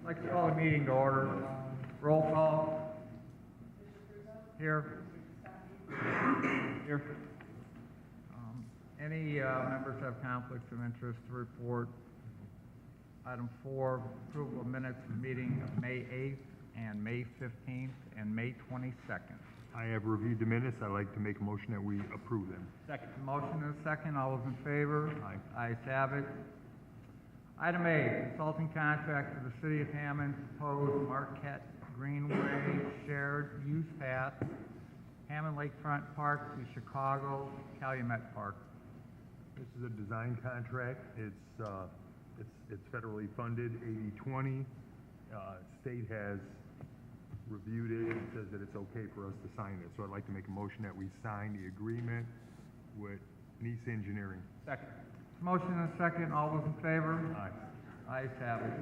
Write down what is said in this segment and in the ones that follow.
like to call the meeting to order. Roll call. Here. Here. Any members have conflicts of interest to report? Item 4, approval of minutes of meeting of May 8th and May 15th and May 22nd. I have reviewed the minutes. I'd like to make a motion that we approve them. Second. Motion and a second. All those in favor? Aye. Ayes have it. Item A, consulting contract for the City of Hammond proposed Marquette Greenway shared use path, Hammond Lakefront Park to Chicago Calumet Park. This is a design contract. It's federally funded, 80/20. State has reviewed it and says that it's okay for us to sign it. So I'd like to make a motion that we sign the agreement with Nice Engineering. Second. Motion and a second. All those in favor? Aye. Ayes have it.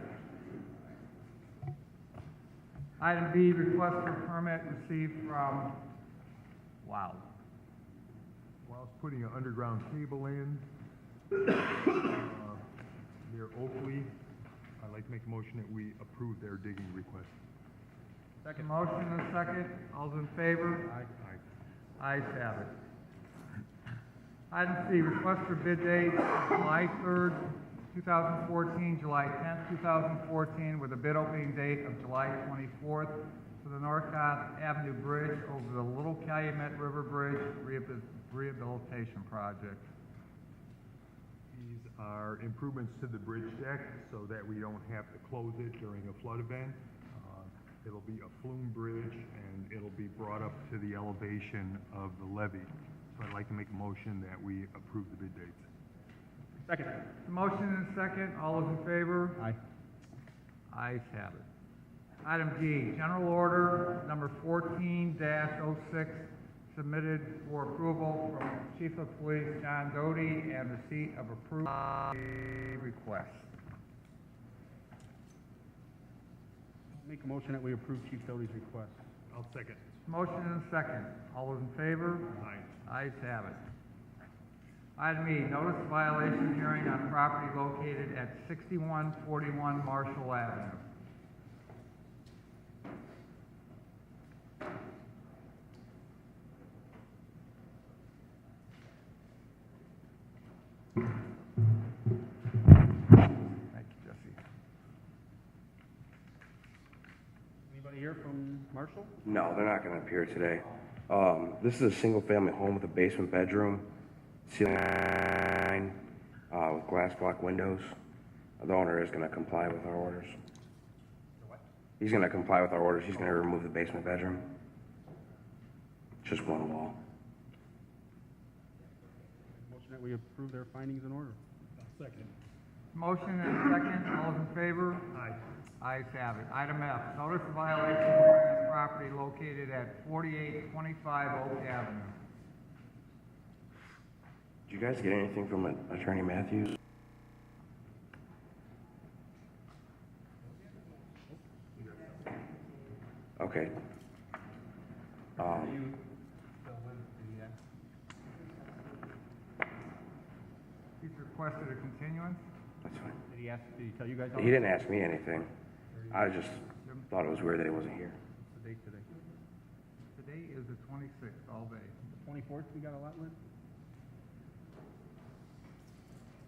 Item B, request for permit received from, wow. While putting an underground cable in near Oakley, I'd like to make a motion that we approve their digging request. Second. Motion and a second. All those in favor? Aye. Ayes have it. Item C, request for bid date, July 3rd, 2014, July 10th, 2014, with a bid opening date of July 24th for the Norcott Avenue Bridge over the Little Calumet River Bridge rehabilitation project. These are improvements to the bridge deck so that we don't have to close it during a flood event. It'll be a flume bridge and it'll be brought up to the elevation of the levee. So I'd like to make a motion that we approve the bid dates. Second. Motion and a second. All those in favor? Aye. Ayes have it. Item D, general order number 14-06, submitted for approval from Chief of Police John Doty and receipt of approved request. Make a motion that we approve Chief Doty's request. I'll second. Motion and a second. All those in favor? Aye. Ayes have it. Item E, notice of violation hearing on property located at 6141 Marshall Avenue. Thank you, Jesse. Anybody here from Marshall? No, they're not going to appear today. This is a single-family home with a basement bedroom, ceiling with glass block windows. The owner is going to comply with our orders. He's going to comply with our orders. He's going to remove the basement bedroom. Just one wall. Motion that we approve their findings and order. I'll second. Motion and a second. All those in favor? Aye. Ayes have it. Item F, notice of violation hearing on property located at 4825 Oak Avenue. Did you guys get anything from Attorney Matthews? Okay. He's requested a continuance. That's fine. Did he tell you guys? He didn't ask me anything. I just thought it was weird that he wasn't here. What's the date today? Today is the 26th, all day. The 24th, we got a lot lit?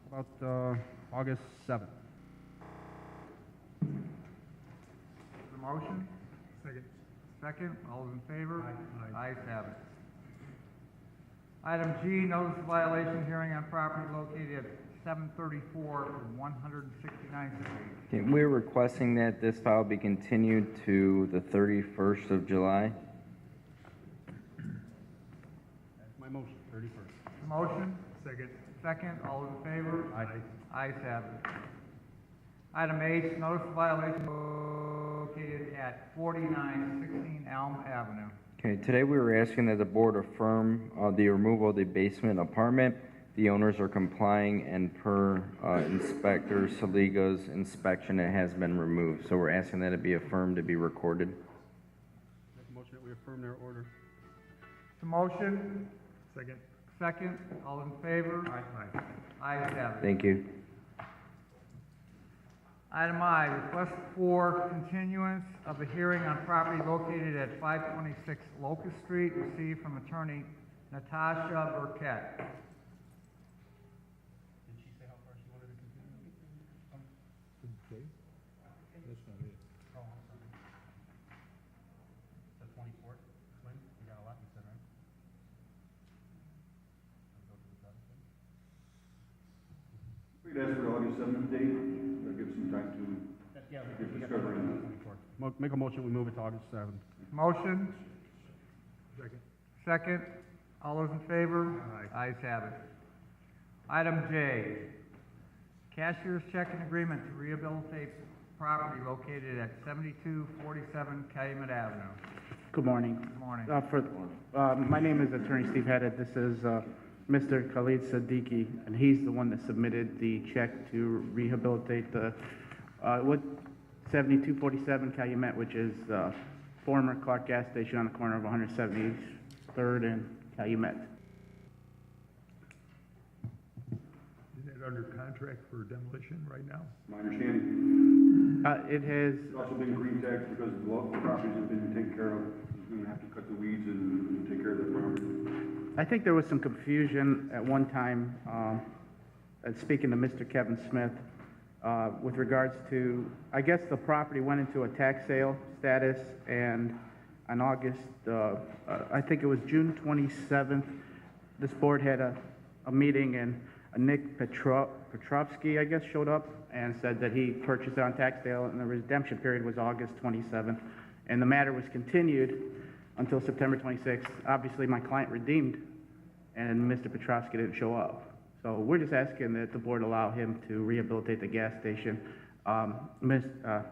About August 7th. The motion? Second. Second. All those in favor? Aye. Ayes have it. Item G, notice of violation hearing on property located at 734 169th Street. Okay, we're requesting that this file be continued to the 31st of July. That's my motion, 31st. Motion? Second. Second. All those in favor? Aye. Ayes have it. Item H, notice of violation located at 4916 Elm Avenue. Okay, today we were asking that the board affirm the removal of the basement apartment. The owners are complying, and per Inspector Saliga's inspection, it has been removed. So we're asking that it be affirmed to be recorded. Make a motion that we affirm their order. The motion? Second. Second. All in favor? Aye. Ayes have it. Thank you. Item I, request for continuance of a hearing on property located at 526 Locust Street, received from attorney Natasha Burkett. Did she say how far she wanted to continue? Oh, I'm sorry. The 24th, Quinn, we got a lot, you said, right? Go to the 17th? We could ask for August 7th date, that gives some time to Yeah, get we got discovery. the 24th. Make a motion, we move it to August 7th. Motion, Second. second. All those in favor? Aye. Ayes have it. Item J, cashier's check and agreement to rehabilitate property located at 7247 Calumet Avenue. Good morning. Good morning. My name is Attorney Steve Haddad. This is Mr. Khalid Siddiqui, and he's the one that submitted the check to rehabilitate the 7247 Calumet, which is former Clark gas station on the corner of 173rd and Calumet. Isn't it under contract for demolition right now? My understanding, It has, it's also been green tagged because the properties have been taken care of. He's gonna have to cut the weeds and take care of the property. I think there was some confusion at one time, speaking to Mr. Kevin Smith, with regards to, I guess the property went into a tax sale status, and on August, I think it was June 27th, this board had a meeting, and Nick Petrovsky, I guess, showed up and said that he purchased it on tax sale, and the redemption period was August 27th, and the matter was continued until September 26th. Obviously, my client redeemed, and Mr. Petrovsky didn't show up. So we're just asking that the board allow him to rehabilitate the gas station. Mr.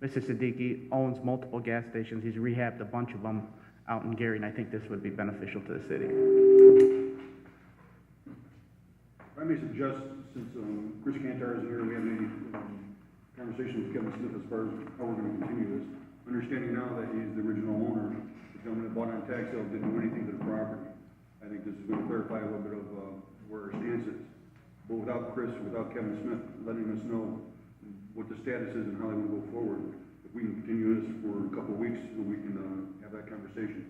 Siddiqui owns multiple gas stations. He's rehabbed a bunch of them out in Gary, and I think this would be beneficial to the city. If I may suggest, since Chris Cantar isn't here, we have any conversation with Kevin Smith as far as how we're gonna continue this. Understanding now that he's the original owner, the gentleman that bought on tax sale didn't do anything to the property. I think this is gonna clarify a little bit of where our stance is. But without Chris, without Kevin Smith letting us know what the status is and how they want to go forward, if we can continue this for a couple of weeks, so we can have that conversation.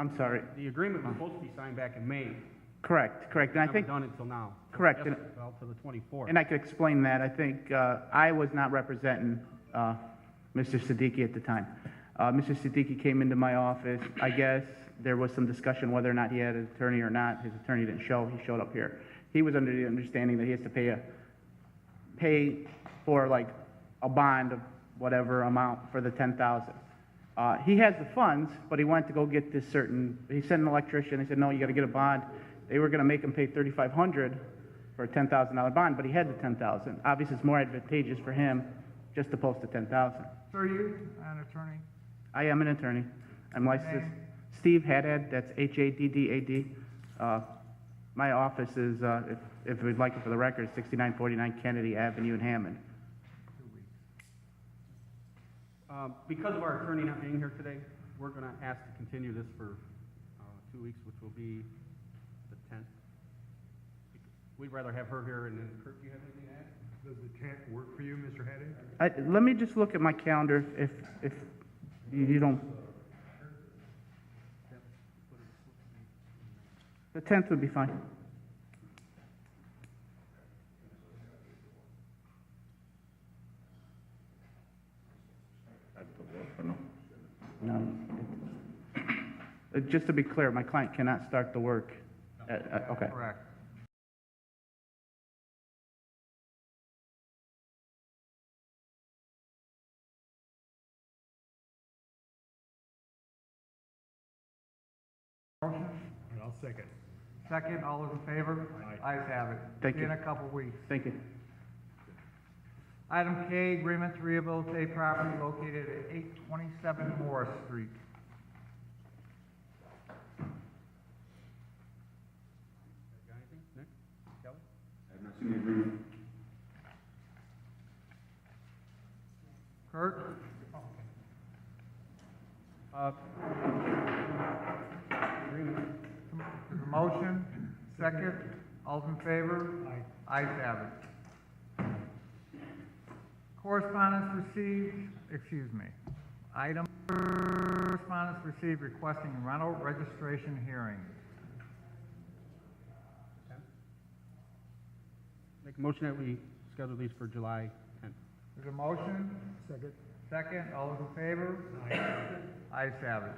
I'm sorry. The agreement was supposed to be signed back in May. Correct. And I think, Haven't done it until now. Correct. Yes, well, to the 24th. and I could explain that. I think I was not representing Mr. Siddiqui at the time. Mr. Siddiqui came into my office. I guess there was some discussion whether or not he had an attorney or not. His attorney didn't show. He showed up here. He was under the understanding that he has to pay for like a bond of whatever amount for the 10,000. He has the funds, but he went to go get this certain. He sent an electrician. He said, "No, you got to get a bond." They were going to make him pay $3,500 for a $10,000 bond, but he had the 10,000. Obviously, it's more advantageous for him just to post the 10,000. So are you an attorney? I am an attorney. I'm licensed. Name? Steve Haddad, that's Haddad. My office is, if we'd like it for the record, 6949 Kennedy Avenue in Hammond. Because of our attorney not being here today, we're going to ask to continue this for 2 weeks, which will be the 10th. We'd rather have her here, and then Kurt, do you have anything to add? Does the 10th work for you, Mr. Haddad? Let me just look at my calendar if you don't. The 10th would be fine. No. Just to be clear, my client cannot start the work. Okay. Correct. Motion? And I'll second. Second, all those in favor? Aye. Ayes have it. Thank See you. in a couple weeks. Thank you. Item K, agreement to rehabilitate property located at 827 Morris Street. Got anything? Nick? Kelly? I have not seen the agreement. Kurt? Agreement. There's a motion, second, all in favor? Aye. Ayes have it. Correspondence received, item correspondence received requesting rental registration hearing. Make a motion that we schedule these for July 10th. There's a motion? Second. Second, all those in favor? Ayes have it.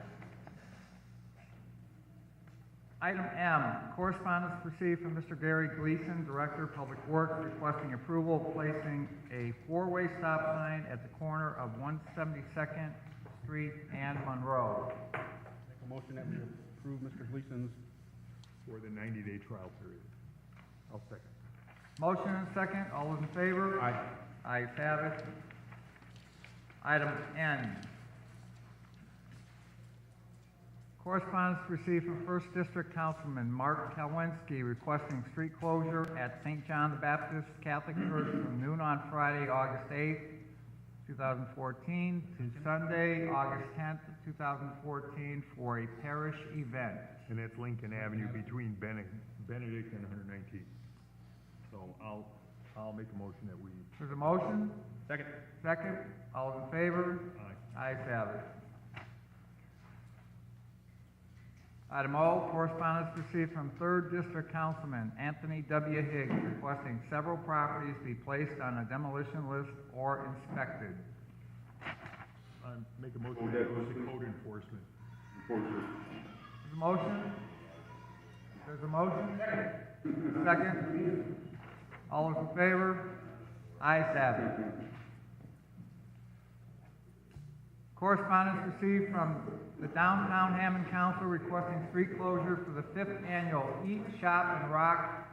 Item M, correspondence received from Mr. Gary Gleason, Director of Public Works, requesting approval of placing a four-way stop sign at the corner of 172nd Street and Monroe. Make a motion that we approve Mr. Gleason's. For the 90-day trial period. I'll second. Motion and second, all those in favor? Aye. Ayes have it. Item N. Correspondence received from First District Councilman Mark Kalwinski requesting street closure at St. John the Baptist Catholic Church from noon on Friday, August 8th, 2014 to Sunday, August 10th, 2014 for a parish event. And that's Lincoln Avenue between Benedict and 119th. So I'll make a motion that we, There's a motion? Second. Second, all those in favor? aye. Ayes have it. Item O, correspondence received from Third District Councilman Anthony W. Higgs requesting several properties be placed on a demolition list or inspected. Make a motion that goes to code enforcement. There's a motion? There's a motion? Second? All those in favor? Ayes have it. Correspondence received from the Downtown Hammond Council requesting street closure for the 5th annual Eat, Shop, and Rock,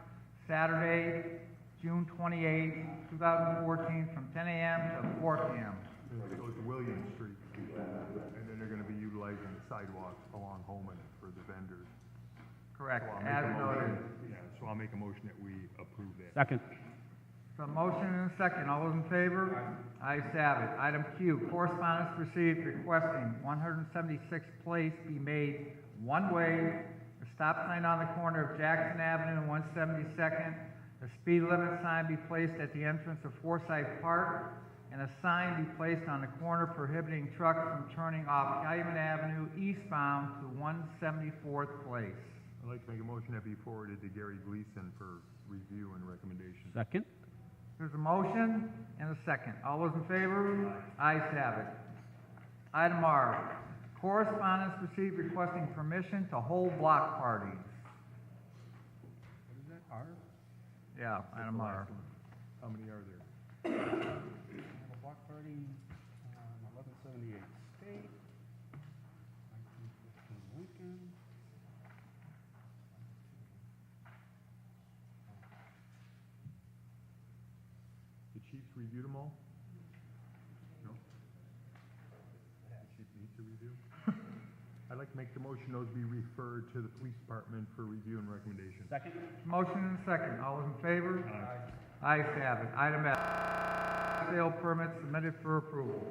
Saturday, June 28, 2014, from 10 a.m. to 4 p.m. It goes to William Street, and then they're gonna be utilizing the sidewalks along Holman for the vendors. Correct, So I'll make as a motion- noted. Yeah, so I'll make a motion that we approve that. Second. So motion and a second, all those in favor? Ayes have it. Item Q, correspondence received requesting 176th Place be made one-way, a stop sign on the corner of Jackson Avenue and 172nd, a speed limit sign be placed at the entrance of Forsyth Park, and a sign be placed on the corner prohibiting trucks from turning off Calumet Avenue eastbound to 174th Place. I'd like to make a motion that be forwarded to Gary Gleason for review and recommendation. Second. There's a motion and a second. All those in favor? Ayes have it. Item R, correspondence received requesting permission to hold block parties. What is that, R? Yeah, item R. How many are there? Have a block party on 1178 State, 1915 Lincoln. The chiefs reviewed them all? No? The chief needs to review? I'd like to make the motion those be referred to the police department for review and recommendation. Second. Motion and a second. All those in favor? Aye. Ayes have it. Item F, sale permit submitted for approval.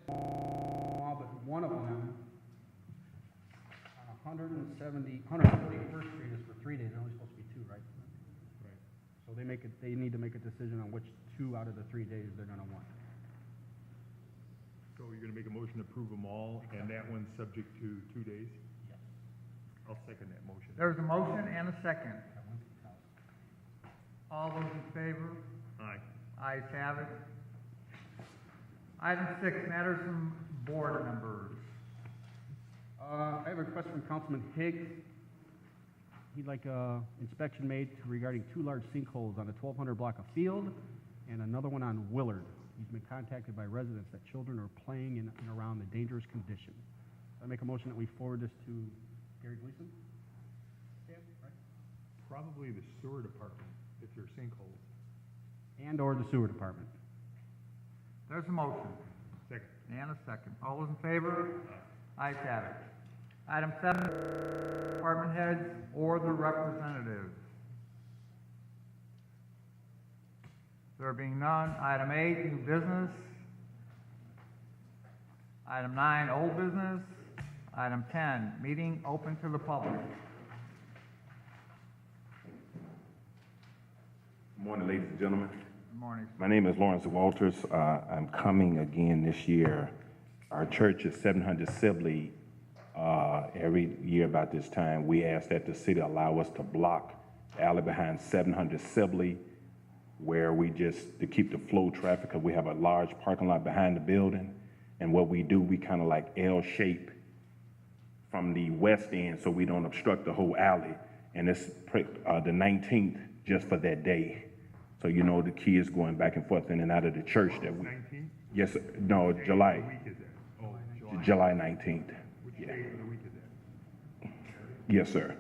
But one of them, on 141st Street is for 3 days, they're only supposed to be 2, right? Right. So they need to make a decision on which 2 out of the 3 days they're gonna want. So you're gonna make a motion to approve them all, and that one's subject to 2 days? Yes. I'll second that motion. There's a motion and a second. All those in favor? Aye. Ayes have it. Item 6, matters from board members. I have a request from Councilman Higgs. He'd like a inspection made regarding 2 large sinkholes on the 1200 block of Field and another one on Willard. He's been contacted by residents that children are playing in and around the dangerous condition. I make a motion that we forward this to Gary Gleason? Yeah, right? Probably the sewer department, if they're sinkholes. And/or the sewer department. There's a motion. Second. And a second. All those in favor? Ayes have it. Item 7, department heads or their representatives. There being none. Item 8, new business. Item 9, old business. Item 10, meeting open to the public. Good morning, ladies and gentlemen. Good morning. My name is Lawrence Walters. I'm coming again this year. Our church is 700 Sibley. Every year about this time, we ask that the city allow us to block the alley behind 700 Sibley, where we just, to keep the flow traffic, because we have a large parking lot behind the building. And what we do, we kind of like L-shape from the west end so we don't obstruct the whole alley. And it's the 19th just for that day. So you know the kids going back and forth in and out of the church that we. 19th? Yes, sir. No, July. What week is that? Oh, July 19th. Which Yeah. day of the week is that? Yes, sir.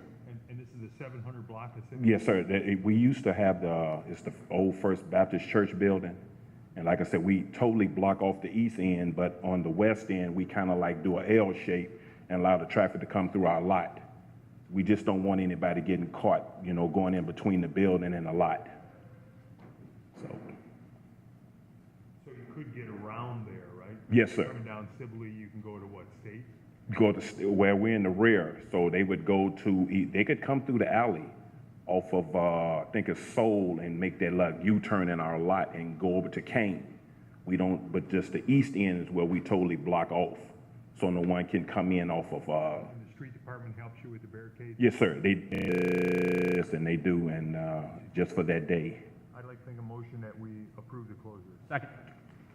And this is the 700 block of Sibley? Yes, sir. We used to have it's the old First Baptist Church building. And like I said, we totally block off the east end, but on the west end, we kind of like do a L shape and allow the traffic to come through our lot. We just don't want anybody getting caught, you know, going in between the building and the lot. So, So you could get around there, right? Yes, sir. Coming down Sibley, you can go to what, State? go to where we're in the rear, so they would go to, they could come through the alley off of, I think it's Soul, and make that like U-turn in our lot and go over to Kane. We don't, but just the east end is where we totally block off, so no one can come in off of, And the street department helps you with the barricade? yes, sir, yes, and they do, and, just for that day. I'd like to make a motion that we approve the closure. Second.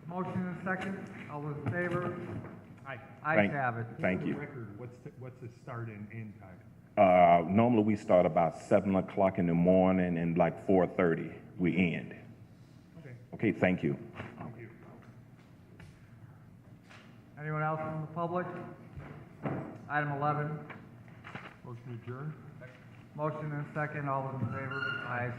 Motion and second. All those in favor? Aye. Ayes Thank- have it. Thank For you. the record, what's the start and end time? Normally we start about 7 o'clock in the morning, and like 4:30 we end. Okay, Okay, thank you. thank you. Anyone else from the public? Item 11. Motion adjourned? Motion and second. All those in favor? Ayes